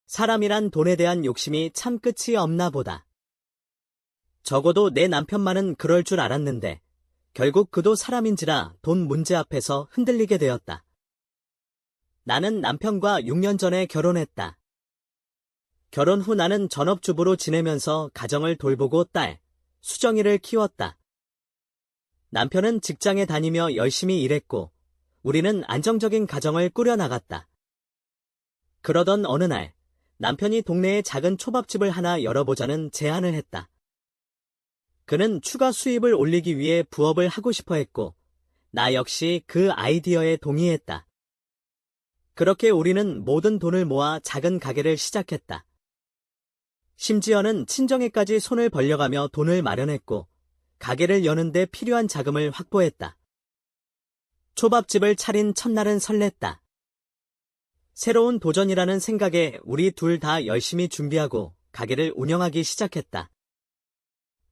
사람이란 돈에 대한 욕심이 참 끝이 없나 보다. 적어도 내 남편만은 그럴 줄 알았는데 결국 그도 사람인지라 돈 문제 앞에서 흔들리게 되었다. 나는 남편과 6년 전에 결혼했다. 결혼 후 나는 전업주부로 지내면서 가정을 돌보고 딸, 수정이를 키웠다. 남편은 직장에 다니며 열심히 일했고 우리는 안정적인 가정을 꾸려나갔다. 그러던 어느 날 남편이 동네에 작은 초밥집을 하나 열어보자는 제안을 했다. 그는 추가 수입을 올리기 위해 부업을 하고 싶어 했고 나 역시 그 아이디어에 동의했다. 그렇게 우리는 모든 돈을 모아 작은 가게를 시작했다. 심지어는 친정에까지 손을 벌려가며 돈을 마련했고 가게를 여는데 필요한 자금을 확보했다. 초밥집을 차린 첫날은 설렜다. 새로운 도전이라는 생각에 우리 둘 다 열심히 준비하고 가게를 운영하기 시작했다.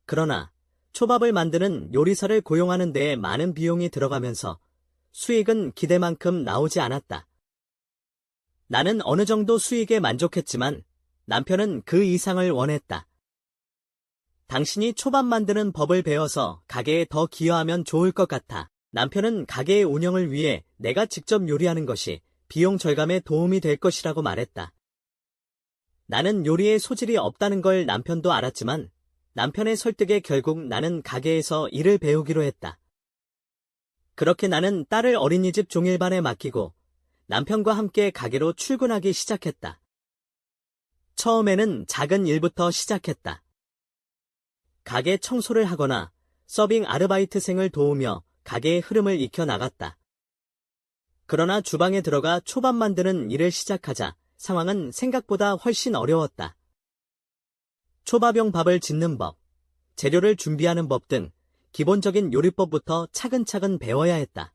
그러나 초밥을 만드는 요리사를 고용하는 데에 많은 비용이 들어가면서 수익은 기대만큼 나오지 않았다. 나는 어느 정도 수익에 만족했지만 남편은 그 이상을 원했다. 당신이 초밥 만드는 법을 배워서 가게에 더 기여하면 좋을 것 같아. 남편은 가게의 운영을 위해 내가 직접 요리하는 것이 비용 절감에 도움이 될 것이라고 말했다. 나는 요리에 소질이 없다는 걸 남편도 알았지만 남편의 설득에 결국 나는 가게에서 일을 배우기로 했다. 그렇게 나는 딸을 어린이집 종일반에 맡기고 남편과 함께 가게로 출근하기 시작했다. 처음에는 작은 일부터 시작했다. 가게 청소를 하거나 서빙 아르바이트생을 도우며 가게의 흐름을 익혀 나갔다. 그러나 주방에 들어가 초밥 만드는 일을 시작하자 상황은 생각보다 훨씬 어려웠다. 초밥용 밥을 짓는 법, 재료를 준비하는 법 등 기본적인 요리법부터 차근차근 배워야 했다.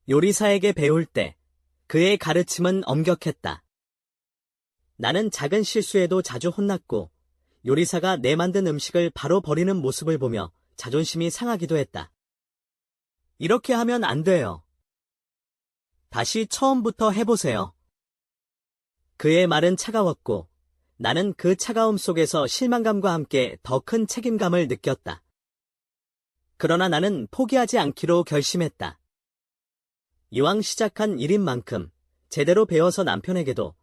요리사에게 배울 때 그의 가르침은 엄격했다. 나는 작은 실수에도 자주 혼났고 요리사가 내 만든 음식을 바로 버리는 모습을 보며 자존심이 상하기도 했다. 이렇게 하면 안 돼요. 다시 처음부터 해보세요. 그의 말은 차가웠고 나는 그 차가움 속에서 실망감과 함께 더 큰 책임감을 느꼈다. 그러나 나는 포기하지 않기로 결심했다. 이왕 시작한 일인 만큼 제대로 배워서 남편에게도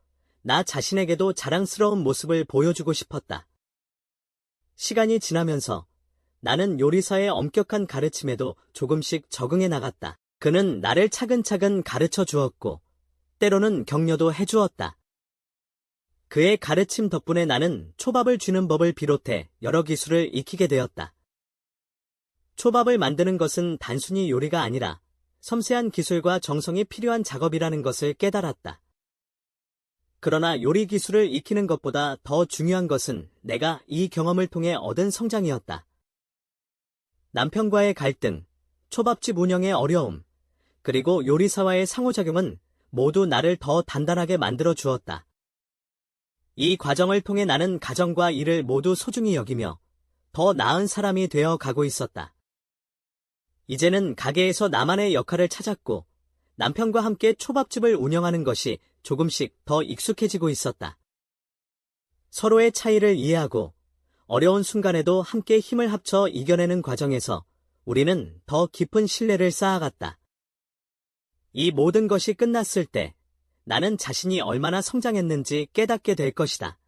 나 자신에게도 자랑스러운 모습을 보여주고 싶었다. 시간이 지나면서 나는 요리사의 엄격한 가르침에도 조금씩 적응해 나갔다. 그는 나를 차근차근 가르쳐 주었고 때로는 격려도 해주었다. 그의 가르침 덕분에 나는 초밥을 쥐는 법을 비롯해 여러 기술을 익히게 되었다. 초밥을 만드는 것은 단순히 요리가 아니라 섬세한 기술과 정성이 필요한 작업이라는 것을 깨달았다. 그러나 요리 기술을 익히는 것보다 더 중요한 것은 내가 이 경험을 통해 얻은 성장이었다. 남편과의 갈등, 초밥집 운영의 어려움, 그리고 요리사와의 상호작용은 모두 나를 더 단단하게 만들어 주었다. 이 과정을 통해 나는 가정과 일을 모두 소중히 여기며 더 나은 사람이 되어 가고 있었다. 이제는 가게에서 나만의 역할을 찾았고 남편과 함께 초밥집을 운영하는 것이 조금씩 더 익숙해지고 있었다. 서로의 차이를 이해하고 어려운 순간에도 함께 힘을 합쳐 이겨내는 과정에서 우리는 더 깊은 신뢰를 쌓아갔다. 이 모든 것이 끝났을 때 나는 자신이 얼마나 성장했는지 깨닫게 될 것이다.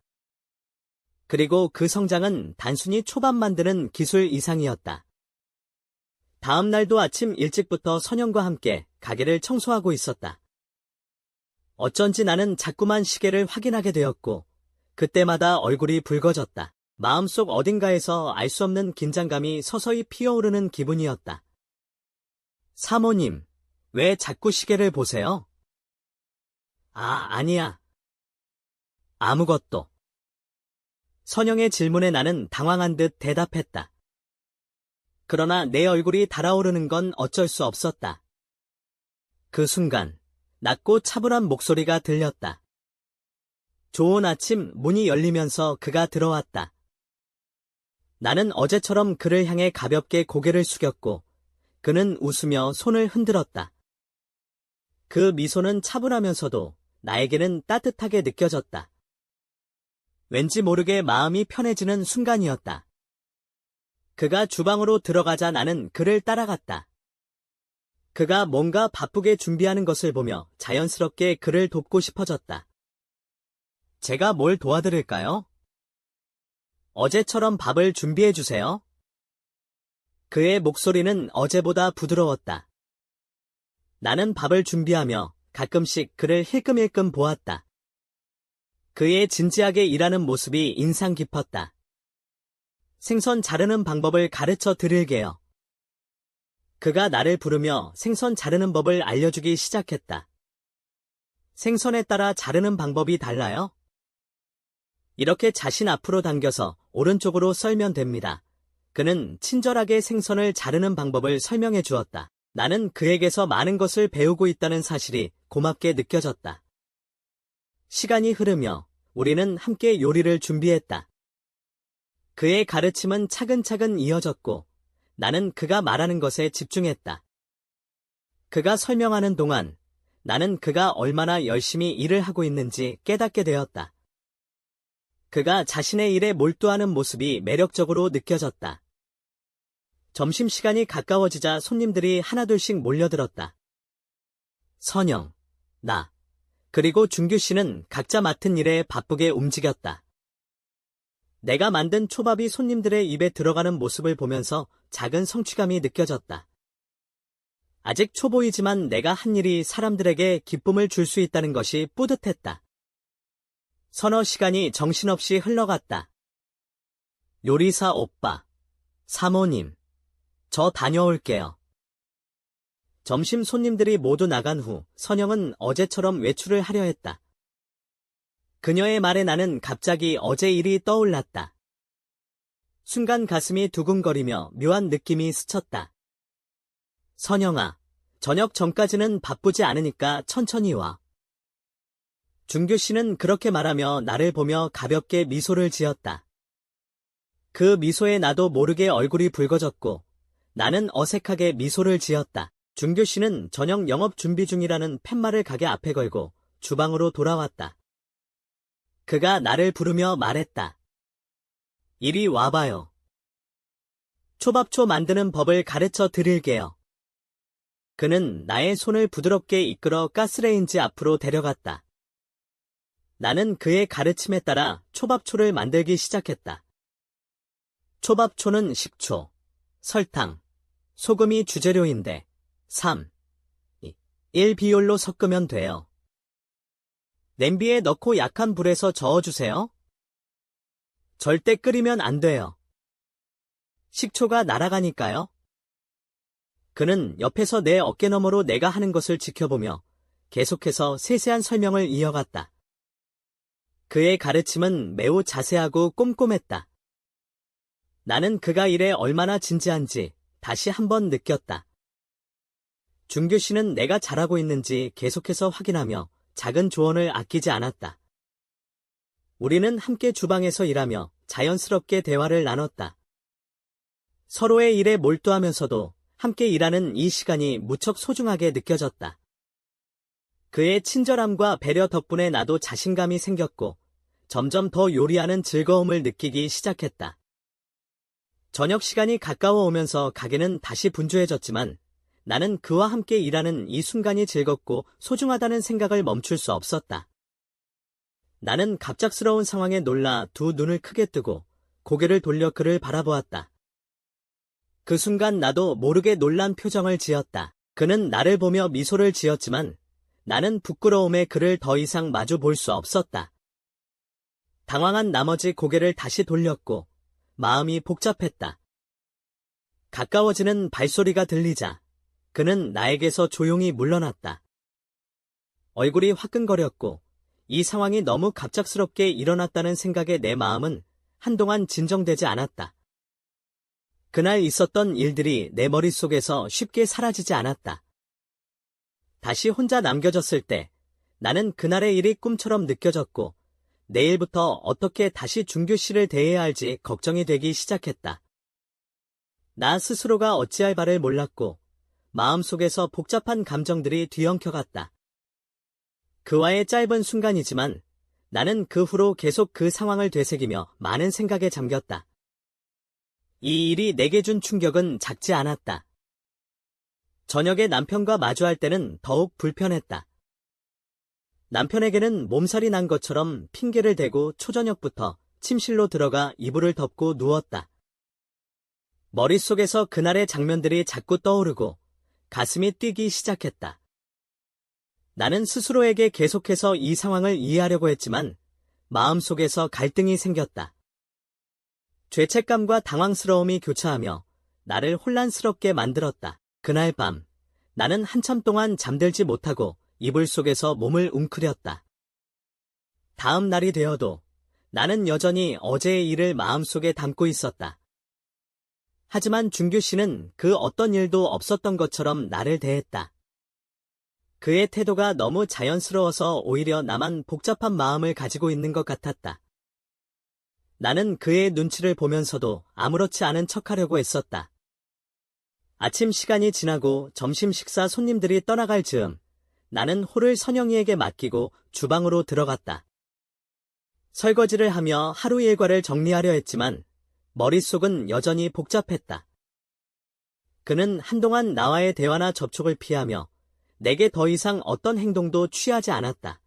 그리고 그 성장은 단순히 초밥 만드는 기술 이상이었다. 다음 날도 아침 일찍부터 선영과 함께 가게를 청소하고 있었다. 어쩐지 나는 자꾸만 시계를 확인하게 되었고 그때마다 얼굴이 붉어졌다. 마음속 어딘가에서 알 수 없는 긴장감이 서서히 피어오르는 기분이었다. 사모님, 왜 자꾸 시계를 보세요? 아니야. 아무것도. 선영의 질문에 나는 당황한 듯 대답했다. 그러나 내 얼굴이 달아오르는 건 어쩔 수 없었다. 그 순간 낮고 차분한 목소리가 들렸다. 좋은 아침. 문이 열리면서 그가 들어왔다. 나는 어제처럼 그를 향해 가볍게 고개를 숙였고 그는 웃으며 손을 흔들었다. 그 미소는 차분하면서도 나에게는 따뜻하게 느껴졌다. 왠지 모르게 마음이 편해지는 순간이었다. 그가 주방으로 들어가자 나는 그를 따라갔다. 그가 뭔가 바쁘게 준비하는 것을 보며 자연스럽게 그를 돕고 싶어졌다. 제가 뭘 도와드릴까요? 어제처럼 밥을 준비해 주세요. 그의 목소리는 어제보다 부드러웠다. 나는 밥을 준비하며 가끔씩 그를 힐끔힐끔 보았다. 그의 진지하게 일하는 모습이 인상 깊었다. 생선 자르는 방법을 가르쳐 드릴게요. 그가 나를 부르며 생선 자르는 법을 알려주기 시작했다. 생선에 따라 자르는 방법이 달라요? 이렇게 자신 앞으로 당겨서 오른쪽으로 썰면 됩니다. 그는 친절하게 생선을 자르는 방법을 설명해 주었다. 나는 그에게서 많은 것을 배우고 있다는 사실이 고맙게 느껴졌다. 시간이 흐르며 우리는 함께 요리를 준비했다. 그의 가르침은 차근차근 이어졌고 나는 그가 말하는 것에 집중했다. 그가 설명하는 동안 나는 그가 얼마나 열심히 일을 하고 있는지 깨닫게 되었다. 그가 자신의 일에 몰두하는 모습이 매력적으로 느껴졌다. 점심시간이 가까워지자 손님들이 하나둘씩 몰려들었다. 선영, 나, 그리고 준규 씨는 각자 맡은 일에 바쁘게 움직였다. 내가 만든 초밥이 손님들의 입에 들어가는 모습을 보면서 작은 성취감이 느껴졌다. 아직 초보이지만 내가 한 일이 사람들에게 기쁨을 줄 수 있다는 것이 뿌듯했다. 서너 시간이 정신없이 흘러갔다. 요리사 오빠, 사모님, 저 다녀올게요. 점심 손님들이 모두 나간 후 선영은 어제처럼 외출을 하려 했다. 그녀의 말에 나는 갑자기 어제 일이 떠올랐다. 순간 가슴이 두근거리며 묘한 느낌이 스쳤다. 선영아, 저녁 전까지는 바쁘지 않으니까 천천히 와. 준규 씨는 그렇게 말하며 나를 보며 가볍게 미소를 지었다. 그 미소에 나도 모르게 얼굴이 붉어졌고 나는 어색하게 미소를 지었다. 준규 씨는 저녁 영업 준비 중이라는 팻말을 가게 앞에 걸고 주방으로 돌아왔다. 그가 나를 부르며 말했다. 이리 와봐요. 초밥초 만드는 법을 가르쳐 드릴게요. 그는 나의 손을 부드럽게 이끌어 가스레인지 앞으로 데려갔다. 나는 그의 가르침에 따라 초밥초를 만들기 시작했다. 초밥초는 식초, 설탕, 소금이 주재료인데 3, 1 비율로 섞으면 돼요. 냄비에 넣고 약한 불에서 저어주세요. 절대 끓이면 안 돼요. 식초가 날아가니까요. 그는 옆에서 내 어깨너머로 내가 하는 것을 지켜보며 계속해서 세세한 설명을 이어갔다. 그의 가르침은 매우 자세하고 꼼꼼했다. 나는 그가 일에 얼마나 진지한지 다시 한번 느꼈다. 준규 씨는 내가 잘하고 있는지 계속해서 확인하며 작은 조언을 아끼지 않았다. 우리는 함께 주방에서 일하며 자연스럽게 대화를 나눴다. 서로의 일에 몰두하면서도 함께 일하는 이 시간이 무척 소중하게 느껴졌다. 그의 친절함과 배려 덕분에 나도 자신감이 생겼고 점점 더 요리하는 즐거움을 느끼기 시작했다. 저녁 시간이 가까워 오면서 가게는 다시 분주해졌지만 나는 그와 함께 일하는 이 순간이 즐겁고 소중하다는 생각을 멈출 수 없었다. 나는 갑작스러운 상황에 놀라 두 눈을 크게 뜨고 고개를 돌려 그를 바라보았다. 그 순간 나도 모르게 놀란 표정을 지었다. 그는 나를 보며 미소를 지었지만 나는 부끄러움에 그를 더 이상 마주 볼 수 없었다. 당황한 나머지 고개를 다시 돌렸고 마음이 복잡했다. 가까워지는 발소리가 들리자 그는 나에게서 조용히 물러났다. 얼굴이 화끈거렸고 이 상황이 너무 갑작스럽게 일어났다는 생각에 내 마음은 한동안 진정되지 않았다. 그날 있었던 일들이 내 머릿속에서 쉽게 사라지지 않았다. 다시 혼자 남겨졌을 때 나는 그날의 일이 꿈처럼 느껴졌고 내일부터 어떻게 다시 준규 씨를 대해야 할지 걱정이 되기 시작했다. 나 스스로가 어찌할 바를 몰랐고 마음속에서 복잡한 감정들이 뒤엉켜갔다. 그와의 짧은 순간이지만 나는 그 후로 계속 그 상황을 되새기며 많은 생각에 잠겼다. 이 일이 내게 준 충격은 작지 않았다. 저녁에 남편과 마주할 때는 더욱 불편했다. 남편에게는 몸살이 난 것처럼 핑계를 대고 초저녁부터 침실로 들어가 이불을 덮고 누웠다. 머릿속에서 그날의 장면들이 자꾸 떠오르고 가슴이 뛰기 시작했다. 나는 스스로에게 계속해서 이 상황을 이해하려고 했지만 마음속에서 갈등이 생겼다. 죄책감과 당황스러움이 교차하며 나를 혼란스럽게 만들었다. 그날 밤, 나는 한참 동안 잠들지 못하고 이불 속에서 몸을 웅크렸다. 다음 날이 되어도 나는 여전히 어제의 일을 마음속에 담고 있었다. 하지만 준규 씨는 그 어떤 일도 없었던 것처럼 나를 대했다. 그의 태도가 너무 자연스러워서 오히려 나만 복잡한 마음을 가지고 있는 것 같았다. 나는 그의 눈치를 보면서도 아무렇지 않은 척하려고 했었다. 아침 시간이 지나고 점심 식사 손님들이 떠나갈 즈음 나는 홀을 선영이에게 맡기고 주방으로 들어갔다. 설거지를 하며 하루 일과를 정리하려 했지만 머릿속은 여전히 복잡했다. 그는 한동안 나와의 대화나 접촉을 피하며 내게 더 이상 어떤 행동도 취하지 않았다.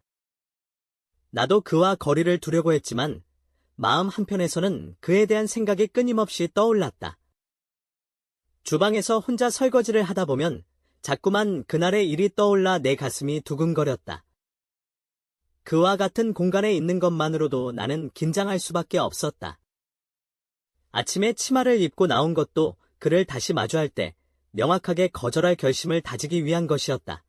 나도 그와 거리를 두려고 했지만 마음 한편에서는 그에 대한 생각이 끊임없이 떠올랐다. 주방에서 혼자 설거지를 하다 보면 자꾸만 그날의 일이 떠올라 내 가슴이 두근거렸다. 그와 같은 공간에 있는 것만으로도 나는 긴장할 수밖에 없었다. 아침에 치마를 입고 나온 것도 그를 다시 마주할 때 명확하게 거절할 결심을 다지기 위한 것이었다.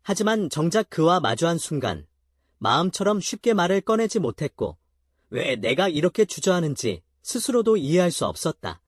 하지만 정작 그와 마주한 순간 마음처럼 쉽게 말을 꺼내지 못했고 왜 내가 이렇게 주저하는지 스스로도 이해할 수 없었다.